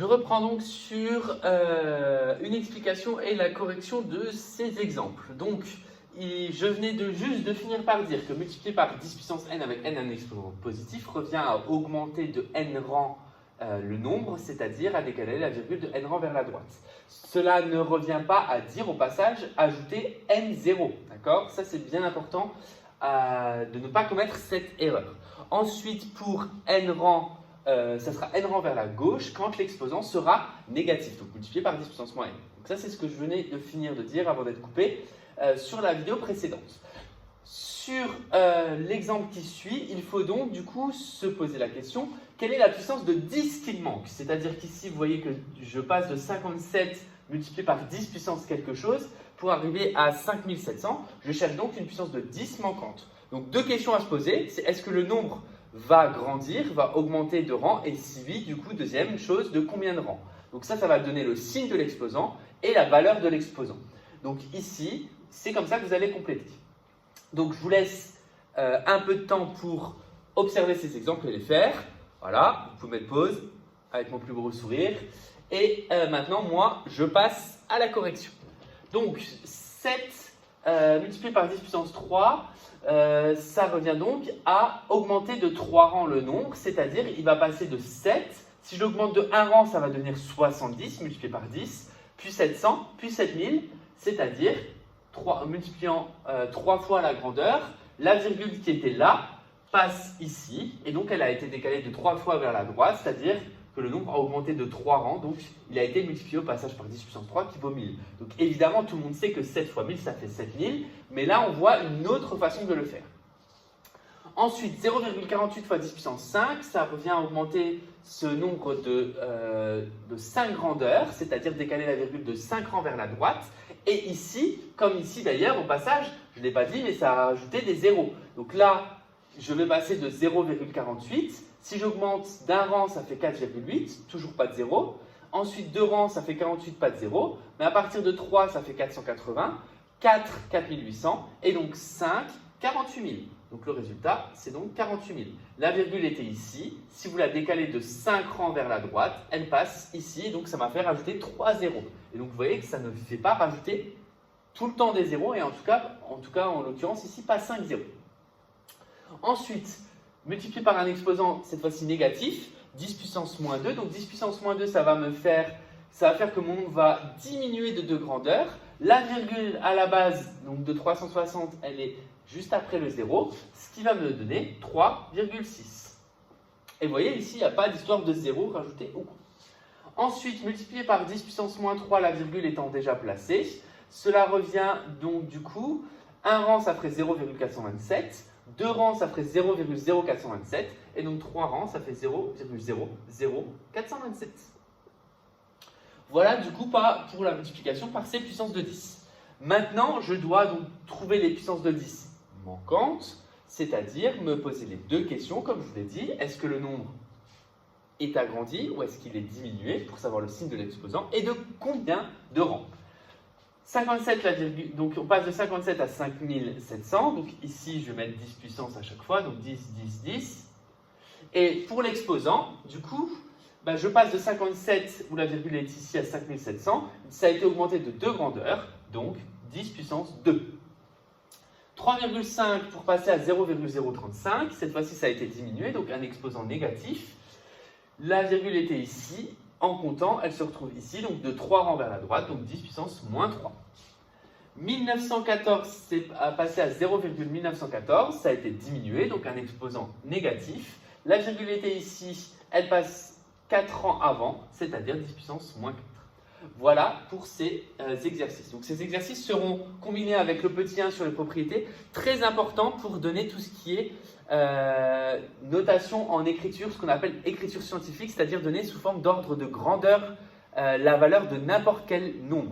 Je reprends donc sur une explication et la correction de ces exemples. Donc, je venais juste de finir par dire que multiplier par 10 puissance n avec n un exponent positif revient à augmenter de n rang le nombre, c'est-à-dire à décaler la virgule de n rang vers la droite. Cela ne revient pas à dire au passage ajouter n0, d'accord? Ça c'est bien important de ne pas commettre cette erreur. Ensuite, pour n rang, ça sera n rang vers la gauche quand l'exposant sera négatif, donc multiplié par 10 puissance moins n. Donc ça c'est ce que je venais de finir de dire avant d'être coupé sur la vidéo précédente. Sur l'exemple qui suit, il faut donc du coup se poser la question, quelle est la puissance de 10 qu'il manque? C'est-à-dire qu'ici, vous voyez que je passe de 57 multiplié par 10 puissance quelque chose pour arriver à 5700. Je cherche donc une puissance de 10 manquante. Donc deux questions à se poser, c'est est-ce que le nombre va grandir, va augmenter de rang, et si oui, du coup, deuxième chose, de combien de rangs? Donc ça va donner le signe de l'exposant et la valeur de l'exposant. Donc ici, c'est comme ça que vous allez compléter. Donc, je vous laisse un peu de temps pour observer ces exemples et les faire. Voilà, vous pouvez mettre pause avec mon plus gros sourire. Et maintenant, moi, je passe à la correction. Donc, 7 multiplié par 10 puissance 3, ça revient donc à augmenter de 3 rangs le nombre, c'est-à-dire il va passer de 7. Si je l'augmente de 1 rang, ça va devenir 70 multiplié par 10, puis 700, puis 7000, c'est-à-dire multipliant 3 fois la grandeur, la virgule qui était là passe ici, et donc elle a été décalée de 3 fois vers la droite, c'est-à-dire que le nombre a augmenté de 3 rangs, donc il a été multiplié au passage par 10 puissance 3 qui vaut 1000. Donc évidemment, tout le monde sait que 7 fois 1000, ça fait 7000, mais là on voit une autre façon de le faire. Ensuite, 0,48 fois 10 puissance 5, ça revient à augmenter ce nombre de 5 grandeurs, c'est-à-dire décaler la virgule de 5 rangs vers la droite. Et ici, comme ici d'ailleurs, au passage, je ne l'ai pas dit, mais ça a rajouté des zéros. Donc là, je vais passer de 0,48. Si j'augmente d'un rang, ça fait 4,8, toujours pas de 0. Ensuite, 2 rangs, ça fait 48, pas de 0. Mais à partir de 3, ça fait 480. 4, 4800. Et donc 5, 48 000. Donc le résultat, c'est donc 48 000. La virgule était ici. Si vous la décalez de 5 rangs vers la droite, elle passe ici. Donc ça m'a fait rajouter 3 zéros. Et donc vous voyez que ça ne fait pas rajouter tout le temps des zéros. Et en tout cas en l'occurrence ici, pas 5 zéros. Ensuite, multiplié par un exposant, cette fois-ci négatif, 10 puissance moins 2. Donc 10 puissance moins 2, ça va faire que mon nombre va diminuer de 2 grandeurs. La virgule à la base, donc de 360, elle est juste après le 0, ce qui va me donner 3,6. Et vous voyez, ici, il n'y a pas d'histoire de 0 rajouté au coup. Ensuite, multiplié par 10 puissance moins 3, la virgule étant déjà placée, cela revient donc du coup, 1 rang, ça ferait 0,427, 2 rangs, ça ferait 0,0427, et donc 3 rangs, ça fait 0,00427. Voilà du coup pour la multiplication par ces puissances de 10. Maintenant, je dois donc trouver les puissances de 10 manquantes, c'est-à-dire me poser les deux questions, comme je vous l'ai dit. Est-ce que le nombre est agrandi ou est-ce qu'il est diminué pour savoir le signe de l'exposant et de combien de rangs? 57, la virgule, donc on passe de 57 à 5700. Donc ici, je vais mettre 10 puissance à chaque fois, donc 10, 10, 10. Et pour l'exposant, du coup, je passe de 57, où la virgule est ici, à 5700. Ça a été augmenté de 2 grandeurs, donc 10 puissance 2. 3,5 pour passer à 0,035. Cette fois-ci, ça a été diminué, donc un exposant négatif. La virgule était ici. En comptant, elle se retrouve ici, donc de 3 rangs vers la droite, donc 10 puissance moins 3. 1914, c'est passé à 0,1914. Ça a été diminué, donc un exposant négatif. La virgule était ici. Elle passe 4 rangs avant, c'est-à-dire 10 puissance moins 4. Voilà pour ces exercices. Donc ces exercices seront combinés avec le petit 1 sur les propriétés, très important pour donner tout ce qui est notation en écriture, ce qu'on appelle écriture scientifique, c'est-à-dire donner sous forme d'ordre de grandeur la valeur de n'importe quel nombre.